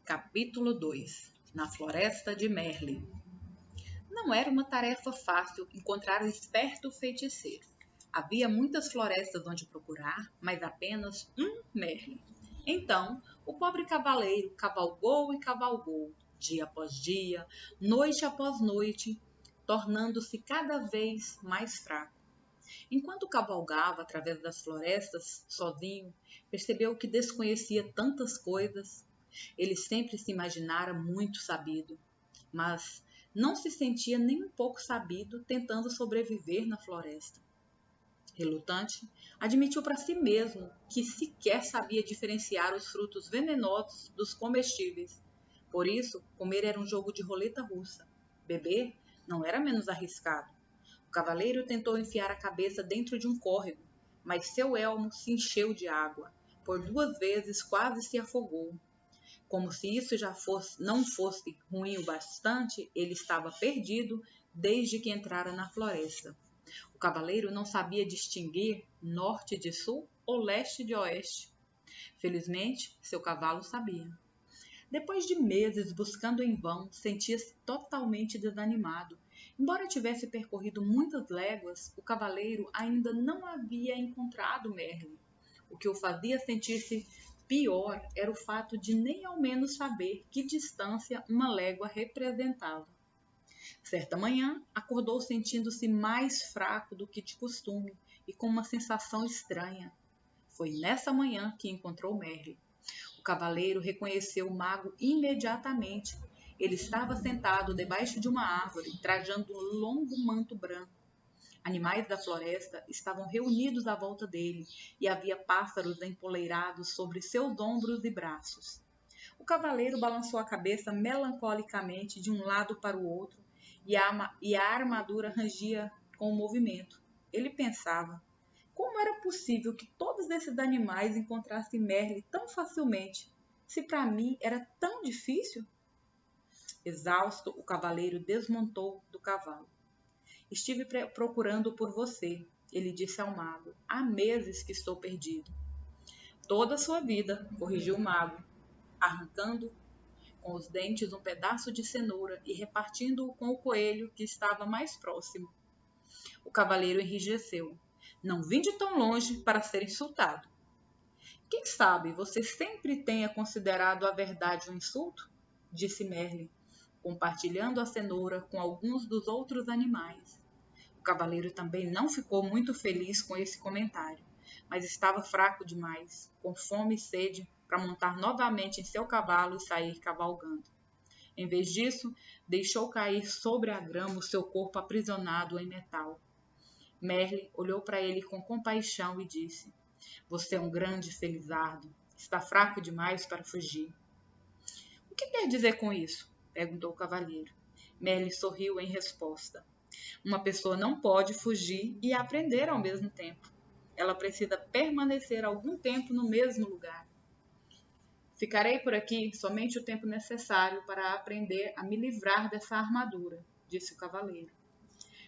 Capítulo 2. Na floresta de Merlin. Não era uma tarefa fácil encontrar o esperto feiticeiro. Havia muitas florestas onde procurar, mas apenas um Merlin. Então, o pobre cavaleiro cavalgou e cavalgou, dia após dia, noite após noite, tornando-se cada vez mais fraco. Enquanto cavalgava através das florestas, sozinho, percebeu que desconhecia tantas coisas. Ele sempre se imaginara muito sabido, mas não se sentia nem um pouco sabido tentando sobreviver na floresta. Relutante, admitiu para si mesmo que sequer sabia diferenciar os frutos venenosos dos comestíveis. Por isso, comer era um jogo de roleta russa. Beber não era menos arriscado. O cavaleiro tentou enfiar a cabeça dentro de um córrego, mas seu elmo se encheu de água. Por 2 vezes quase se afogou. Como se isso não fosse ruim o bastante, ele estava perdido desde que entrara na floresta. O cavaleiro não sabia distinguir norte de sul ou leste de oeste. Felizmente, seu cavalo sabia. Depois de meses buscando em vão, sentia-se totalmente desanimado. Embora tivesse percorrido muitas léguas, o cavaleiro ainda não havia encontrado Merlin. O que o fazia sentir-se pior era o fato de nem ao menos saber que distância uma légua representava. Certa manhã, acordou sentindo-se mais fraco do que de costume e com uma sensação estranha. Foi nessa manhã que encontrou Merlin. O cavaleiro reconheceu o mago imediatamente. Ele estava sentado debaixo de uma árvore, trajando um longo manto branco. Animais da floresta estavam reunidos à volta dele e havia pássaros empoleirados sobre seus ombros e braços. O cavaleiro balançou a cabeça melancolicamente de um lado para o outro e a armadura rangia com o movimento. Ele pensava: como era possível que todos esses animais encontrassem Merlin tão facilmente, se para mim era tão difícil? Exausto, o cavaleiro desmontou do cavalo. Estive procurando por você, ele disse ao mago. Há meses que estou perdido. Toda a sua vida, corrigiu o mago, arrancando com os dentes um pedaço de cenoura e repartindo-o com o coelho que estava mais próximo. O cavaleiro enrijeceu. Não vim de tão longe para ser insultado. Quem sabe você sempre tenha considerado a verdade um insulto? Disse Merlin, compartilhando a cenoura com alguns dos outros animais. O cavaleiro também não ficou muito feliz com esse comentário, mas estava fraco demais, com fome e sede, para montar novamente em seu cavalo e sair cavalgando. Em vez disso, deixou cair sobre a grama o seu corpo aprisionado em metal. Merlin olhou para ele com compaixão e disse: Você é um grande felizardo. Está fraco demais para fugir. O que quer dizer com isso? Perguntou o cavaleiro. Merlin sorriu em resposta. Uma pessoa não pode fugir e aprender ao mesmo tempo. Ela precisa permanecer algum tempo no mesmo lugar. Ficarei por aqui somente o tempo necessário para aprender a me livrar dessa armadura, disse o cavaleiro.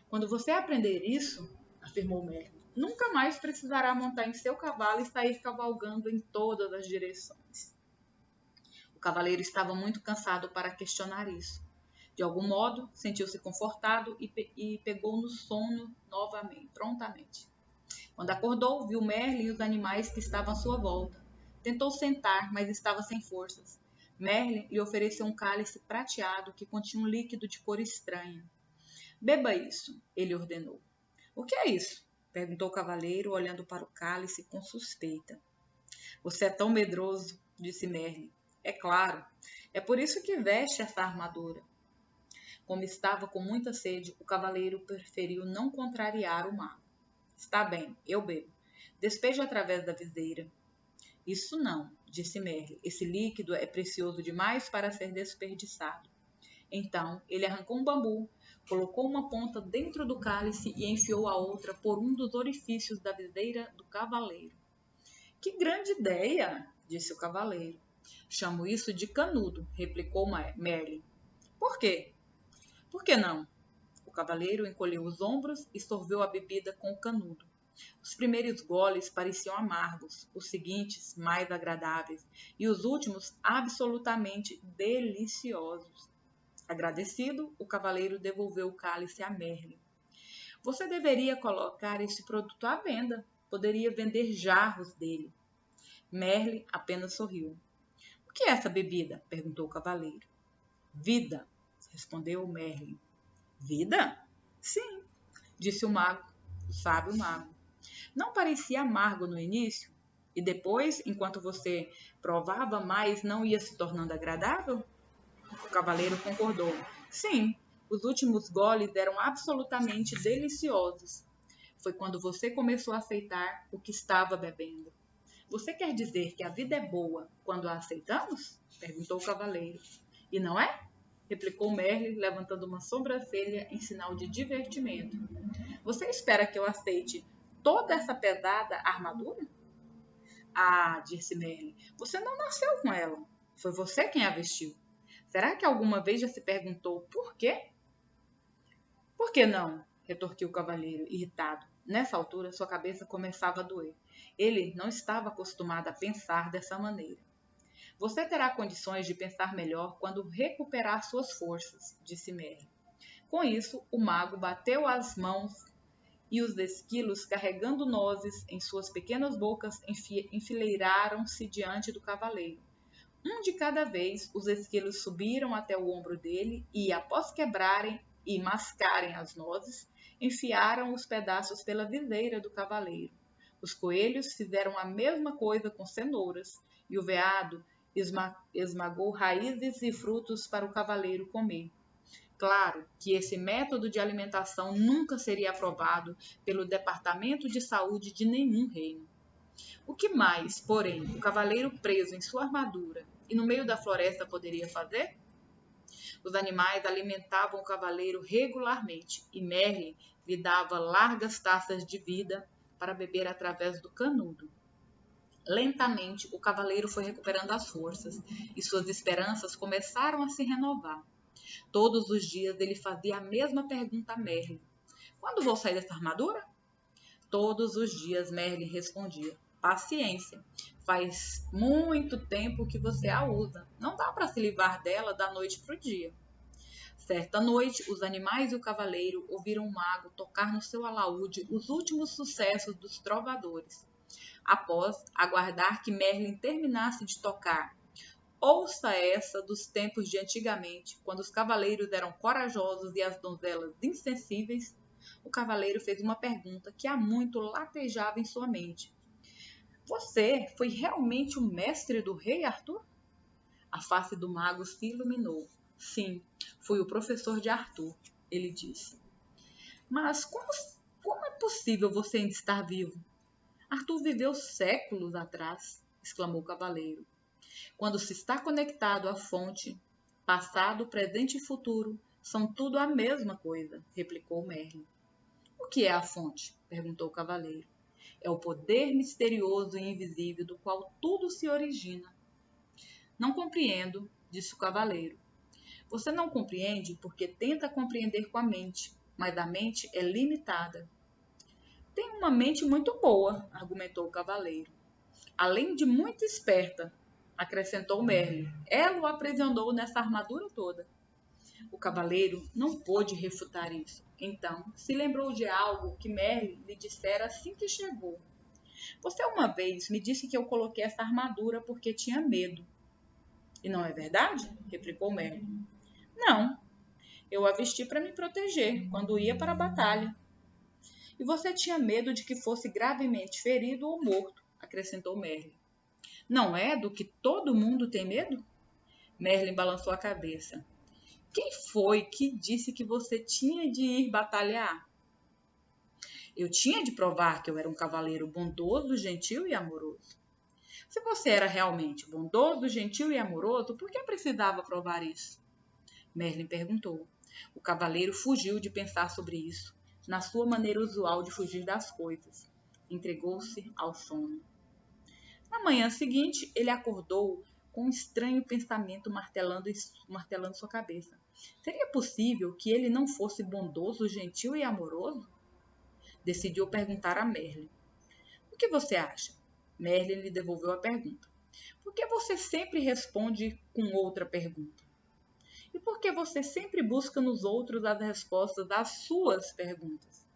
Quando você aprender isso, afirmou Merlin, nunca mais precisará montar em seu cavalo e sair cavalgando em todas as direções. O cavaleiro estava muito cansado para questionar isso. De algum modo, sentiu-se confortado e pegou no sono prontamente. Quando acordou, viu Merlin e os animais que estavam à sua volta. Tentou sentar, mas estava sem forças. Merlin lhe ofereceu um cálice prateado que continha um líquido de cor estranha. Beba isso, ele ordenou. O que é isso? Perguntou o cavaleiro, olhando para o cálice com suspeita. Você é tão medroso, disse Merlin. É claro, é por isso que veste essa armadura. Como estava com muita sede, o cavaleiro preferiu não contrariar o mago. Está bem, eu bebo. Despeje através da viseira. Isso não, disse Merlin. Esse líquido é precioso demais para ser desperdiçado. Então, ele arrancou um bambu, colocou uma ponta dentro do cálice e enfiou a outra por um dos orifícios da viseira do cavaleiro. Que grande ideia, disse o cavaleiro. Chamo isso de canudo, replicou Merlin. Por quê? Por que não? O cavaleiro encolheu os ombros e sorveu a bebida com o canudo. Os primeiros goles pareciam amargos, os seguintes mais agradáveis e os últimos absolutamente deliciosos. Agradecido, o cavaleiro devolveu o cálice a Merlin. Você deveria colocar este produto à venda. Poderia vender jarros dele. Merlin apenas sorriu. O que é essa bebida? Perguntou o cavaleiro. Vida, respondeu Merlin. Vida? Sim, disse o mago, o sábio mago. Não parecia amargo no início? E depois, enquanto você provava mais, não ia se tornando agradável? O cavaleiro concordou. Sim, os últimos goles eram absolutamente deliciosos. Foi quando você começou a aceitar o que estava bebendo. Você quer dizer que a vida é boa quando a aceitamos? Perguntou o cavaleiro. E não é? Replicou Merlin, levantando uma sobrancelha em sinal de divertimento. Você espera que eu aceite toda essa pesada armadura? Ah, disse Merlin, você não nasceu com ela. Foi você quem a vestiu. Será que alguma vez já se perguntou por quê? Por que não? Retorquiu o cavaleiro, irritado. Nessa altura, sua cabeça começava a doer. Ele não estava acostumado a pensar dessa maneira. Você terá condições de pensar melhor quando recuperar suas forças, disse Merlin. Com isso, o mago bateu as mãos e os esquilos, carregando nozes em suas pequenas bocas, enfileiraram-se diante do cavaleiro. Um de cada vez, os esquilos subiram até o ombro dele e, após quebrarem e mascarem as nozes, enfiaram os pedaços pela viseira do cavaleiro. Os coelhos fizeram a mesma coisa com cenouras, e o veado esmagou raízes e frutos para o cavaleiro comer. Claro que esse método de alimentação nunca seria aprovado pelo Departamento de Saúde de nenhum reino. O que mais, porém, o cavaleiro preso em sua armadura e no meio da floresta poderia fazer? Os animais alimentavam o cavaleiro regularmente e Merlin lhe dava largas taças de vida para beber através do canudo. Lentamente, o cavaleiro foi recuperando as forças e suas esperanças começaram a se renovar. Todos os dias ele fazia a mesma pergunta a Merlin. Quando vou sair dessa armadura? Todos os dias Merlin respondia. Paciência. Faz muito tempo que você a usa. Não dá para se livrar dela da noite para o dia. Certa noite, os animais e o cavaleiro ouviram o mago tocar no seu alaúde os últimos sucessos dos trovadores. Após aguardar que Merlin terminasse de tocar, ouça essa dos tempos de antigamente, quando os cavaleiros eram corajosos e as donzelas insensíveis, o cavaleiro fez uma pergunta que há muito latejava em sua mente. Você foi realmente o mestre do rei Arthur? A face do mago se iluminou. Sim, fui o professor de Arthur, ele disse. Mas como é possível você ainda estar vivo? Arthur viveu séculos atrás, exclamou o cavaleiro. Quando se está conectado à fonte, passado, presente e futuro são tudo a mesma coisa, replicou Merlin. O que é a fonte? Perguntou o cavaleiro. É o poder misterioso e invisível do qual tudo se origina. Não compreendo, disse o cavaleiro. Você não compreende porque tenta compreender com a mente, mas a mente é limitada. Tem uma mente muito boa, argumentou o cavaleiro. Além de muito esperta, acrescentou Merlin. Ela o aprisionou nessa armadura toda. O cavaleiro não pôde refutar isso. Então, se lembrou de algo que Merlin lhe dissera assim que chegou. Você uma vez me disse que eu coloquei essa armadura porque tinha medo. E não é verdade? Replicou Merlin. Não, eu a vesti para me proteger quando ia para a batalha. E você tinha medo de que fosse gravemente ferido ou morto, acrescentou Merlin. Não é do que todo mundo tem medo? Merlin balançou a cabeça. Quem foi que disse que você tinha de ir batalhar? Eu tinha de provar que eu era um cavaleiro bondoso, gentil e amoroso. Se você era realmente bondoso, gentil e amoroso, por que precisava provar isso? Merlin perguntou. O cavaleiro fugiu de pensar sobre isso, na sua maneira usual de fugir das coisas. Entregou-se ao sono. Na manhã seguinte, ele acordou com um estranho pensamento martelando sua cabeça. Seria possível que ele não fosse bondoso, gentil e amoroso? decidiu perguntar a Merlin. O que você acha? Merlin lhe devolveu a pergunta. Por que você sempre responde com outra pergunta? E por que você sempre busca nos outros as respostas às suas perguntas?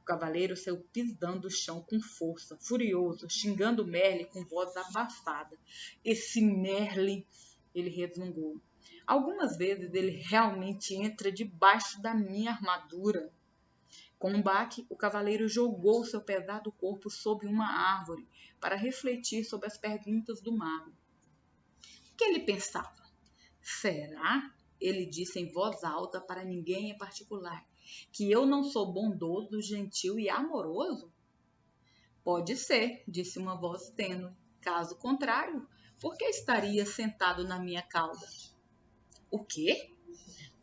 O cavaleiro saiu pisando o chão com força, furioso, xingando Merlin com voz abafada. Esse Merlin, ele resmungou. Algumas vezes ele realmente entra debaixo da minha armadura. Com um baque, o cavaleiro jogou seu pesado corpo sob uma árvore para refletir sobre as perguntas do mago. O que ele pensava? Será? Ele disse em voz alta para ninguém em particular, que eu não sou bondoso, gentil e amoroso? Pode ser, disse uma voz tênue. Caso contrário, por que estaria sentado na minha cauda? O quê?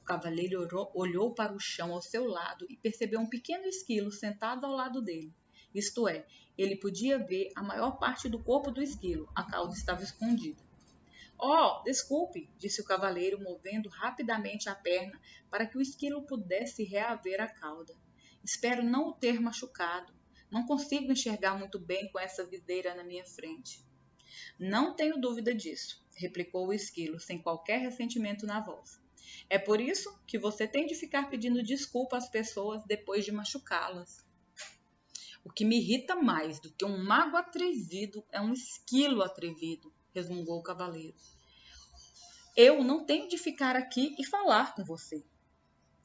O cavaleiro olhou para o chão ao seu lado e percebeu um pequeno esquilo sentado ao lado dele. Isto é, ele podia ver a maior parte do corpo do esquilo, a cauda estava escondida. Oh, desculpe, disse o cavaleiro, movendo rapidamente a perna para que o esquilo pudesse reaver a cauda. Espero não o ter machucado. Não consigo enxergar muito bem com essa viseira na minha frente. Não tenho dúvida disso, replicou o esquilo, sem qualquer ressentimento na voz. É por isso que você tem de ficar pedindo desculpa às pessoas depois de machucá-las. O que me irrita mais do que um mago atrevido é um esquilo atrevido, resmungou o cavaleiro. Eu não tenho de ficar aqui e falar com você.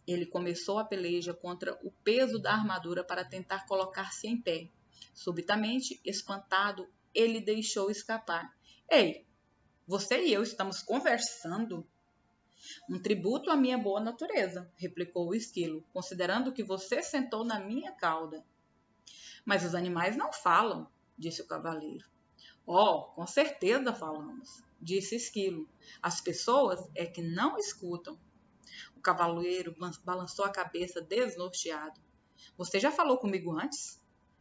Ele começou a peleja contra o peso da armadura para tentar colocar-se em pé. Subitamente, espantado, ele deixou escapar. Ei, você e eu estamos conversando? Um tributo à minha boa natureza, replicou o esquilo, considerando que você sentou na minha cauda. Mas os animais não falam, disse o cavaleiro. Oh, com certeza falamos, disse Esquilo. As pessoas é que não escutam. O cavaleiro balançou a cabeça desnorteado. Você já falou comigo antes?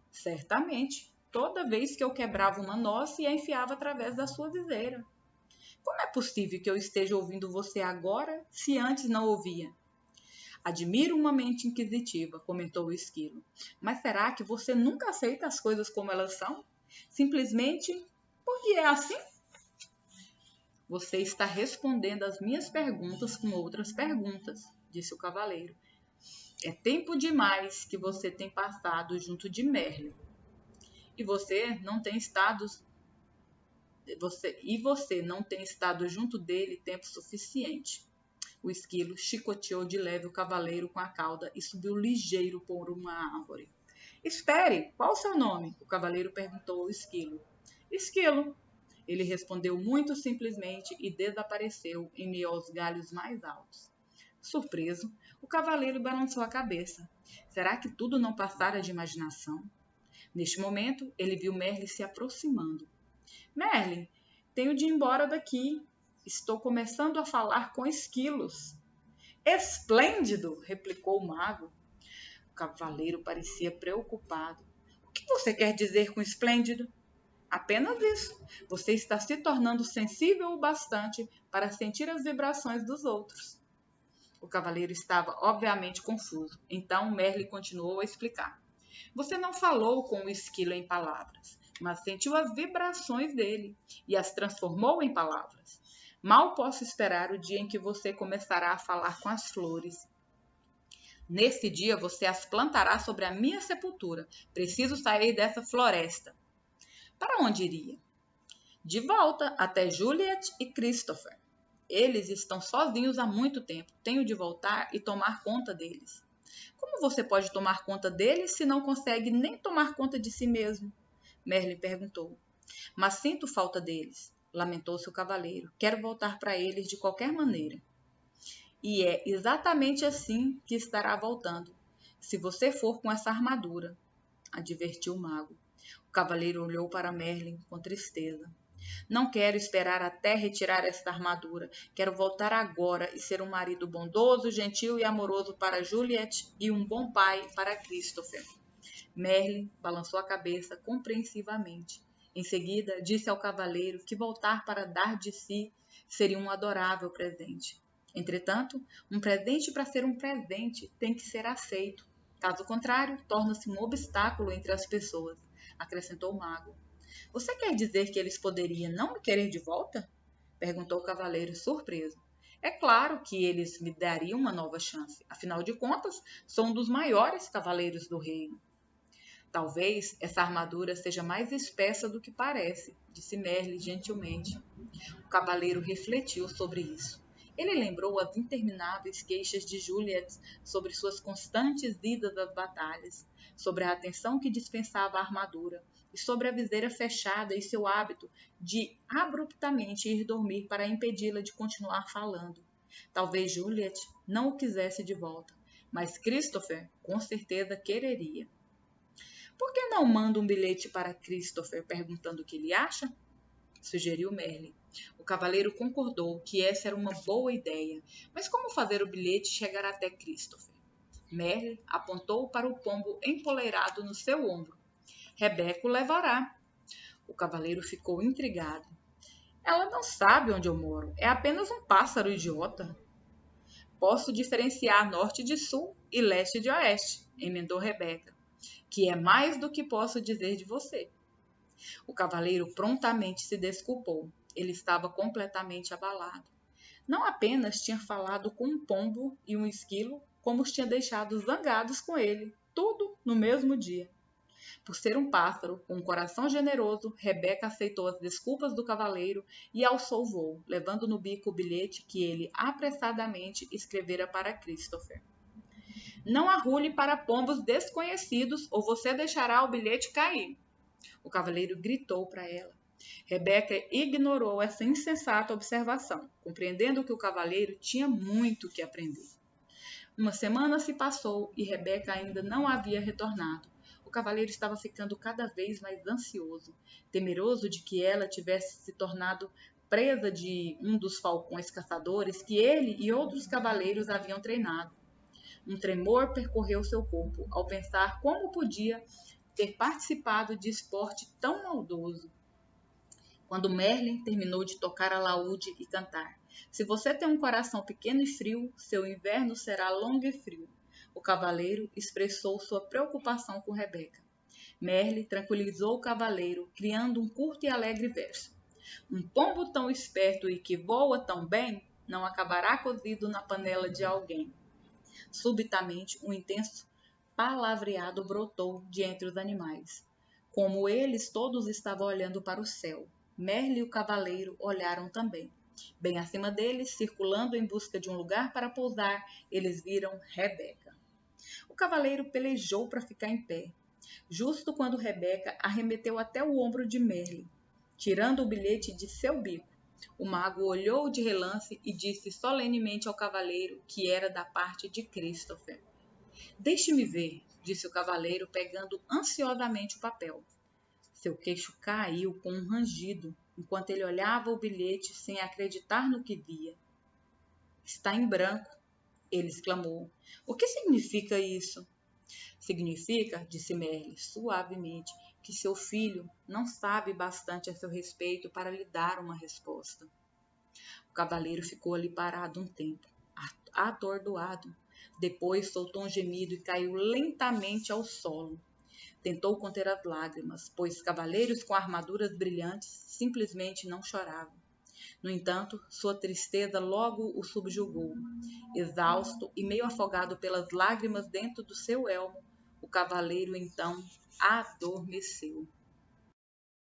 Certamente. Toda vez que eu quebrava uma noz e a enfiava através da sua viseira. Como é possível que eu esteja ouvindo você agora, se antes não ouvia? Admiro uma mente inquisitiva, comentou o esquilo. Mas será que você nunca aceita as coisas como elas são? Simplesmente porque é assim? Você está respondendo às minhas perguntas com outras perguntas, disse o cavaleiro. É tempo demais que você tem passado junto de Merlin. E você não tem estado junto dele tempo suficiente. O esquilo chicoteou de leve o cavaleiro com a cauda e subiu ligeiro por uma árvore. Espere, qual o seu nome? O cavaleiro perguntou ao esquilo. Esquilo. Ele respondeu muito simplesmente e desapareceu em meio aos galhos mais altos. Surpreso, o cavaleiro balançou a cabeça. Será que tudo não passara de imaginação? Neste momento, ele viu Merlin se aproximando. Merlin, tenho de ir embora daqui. Estou começando a falar com esquilos. Esplêndido, replicou o mago. O cavaleiro parecia preocupado. O que você quer dizer com esplêndido? Apenas isso. Você está se tornando sensível o bastante para sentir as vibrações dos outros. O cavaleiro estava obviamente confuso. Então Merlin continuou a explicar. Você não falou com o esquilo em palavras, mas sentiu as vibrações dele e as transformou em palavras. Mal posso esperar o dia em que você começará a falar com as flores. Nesse dia você as plantará sobre a minha sepultura. Preciso sair dessa floresta. Para onde iria? De volta até Juliet e Christopher. Eles estão sozinhos há muito tempo. Tenho de voltar e tomar conta deles. Como você pode tomar conta deles se não consegue nem tomar conta de si mesmo? Merlin perguntou. Mas sinto falta deles, lamentou-se o cavaleiro. Quero voltar para eles de qualquer maneira. E é exatamente assim que estará voltando, se você for com essa armadura, advertiu o mago. O cavaleiro olhou para Merlin com tristeza. Não quero esperar até retirar esta armadura. Quero voltar agora e ser um marido bondoso, gentil e amoroso para Juliet e um bom pai para Christopher. Merlin balançou a cabeça compreensivamente. Em seguida, disse ao cavaleiro que voltar para dar de si seria um adorável presente. Entretanto, um presente para ser um presente tem que ser aceito. Caso contrário, torna-se um obstáculo entre as pessoas, acrescentou o mago. Você quer dizer que eles poderiam não me querer de volta? Perguntou o cavaleiro surpreso. É claro que eles me dariam uma nova chance. Afinal de contas, sou um dos maiores cavaleiros do reino. Talvez essa armadura seja mais espessa do que parece, disse Merlin gentilmente. O cavaleiro refletiu sobre isso. Ele lembrou as intermináveis queixas de Juliet sobre suas constantes idas às batalhas, sobre a atenção que dispensava a armadura e sobre a viseira fechada e seu hábito de abruptamente ir dormir para impedi-la de continuar falando. Talvez Juliet não o quisesse de volta, mas Christopher com certeza quereria. Por que não manda um bilhete para Christopher perguntando o que ele acha? Sugeriu Merlin. O cavaleiro concordou que essa era uma boa ideia, mas como fazer o bilhete chegar até Christopher? Merlin apontou para o pombo empoleirado no seu ombro. Rebeca o levará. O cavaleiro ficou intrigado. Ela não sabe onde eu moro. É apenas um pássaro idiota. Posso diferenciar norte de sul e leste de oeste, emendou Rebeca, que é mais do que posso dizer de você. O cavaleiro prontamente se desculpou. Ele estava completamente abalado. Não apenas tinha falado com um pombo e um esquilo, como os tinha deixado zangados com ele, tudo no mesmo dia. Por ser um pássaro com um coração generoso, Rebeca aceitou as desculpas do cavaleiro e alçou o voo, levando no bico o bilhete que ele apressadamente escrevera para Christopher. Não arrule para pombos desconhecidos ou você deixará o bilhete cair. O cavaleiro gritou para ela. Rebeca ignorou essa insensata observação, compreendendo que o cavaleiro tinha muito que aprender. Uma semana se passou e Rebeca ainda não havia retornado. O cavaleiro estava ficando cada vez mais ansioso, temeroso de que ela tivesse se tornado presa de um dos falcões caçadores que ele e outros cavaleiros haviam treinado. Um tremor percorreu seu corpo ao pensar como podia ter participado de esporte tão maldoso. Quando Merlin terminou de tocar alaúde e cantar. Se você tem um coração pequeno e frio, seu inverno será longo e frio. O cavaleiro expressou sua preocupação com Rebeca. Merlin tranquilizou o cavaleiro, criando um curto e alegre verso. Um pombo tão esperto e que voa tão bem, não acabará cozido na panela de alguém. Subitamente, um intenso palavreado brotou de entre os animais. Como eles todos estavam olhando para o céu, Merlin e o cavaleiro olharam também. Bem acima deles, circulando em busca de um lugar para pousar, eles viram Rebeca. O cavaleiro pelejou para ficar em pé, justo quando Rebeca arremeteu até o ombro de Merlin, tirando o bilhete de seu bico. O mago olhou de relance e disse solenemente ao cavaleiro que era da parte de Christopher. Deixe-me ver, disse o cavaleiro, pegando ansiosamente o papel. Seu queixo caiu com um rangido, enquanto ele olhava o bilhete sem acreditar no que via. Está em branco, ele exclamou. O que significa isso? Significa, disse Merlin suavemente, que seu filho não sabe bastante a seu respeito para lhe dar uma resposta. O cavaleiro ficou ali parado um tempo, atordoado. Depois soltou um gemido e caiu lentamente ao solo. Tentou conter as lágrimas, pois cavaleiros com armaduras brilhantes simplesmente não choravam. No entanto, sua tristeza logo o subjugou. Exausto e meio afogado pelas lágrimas dentro do seu elmo, o cavaleiro então adormeceu.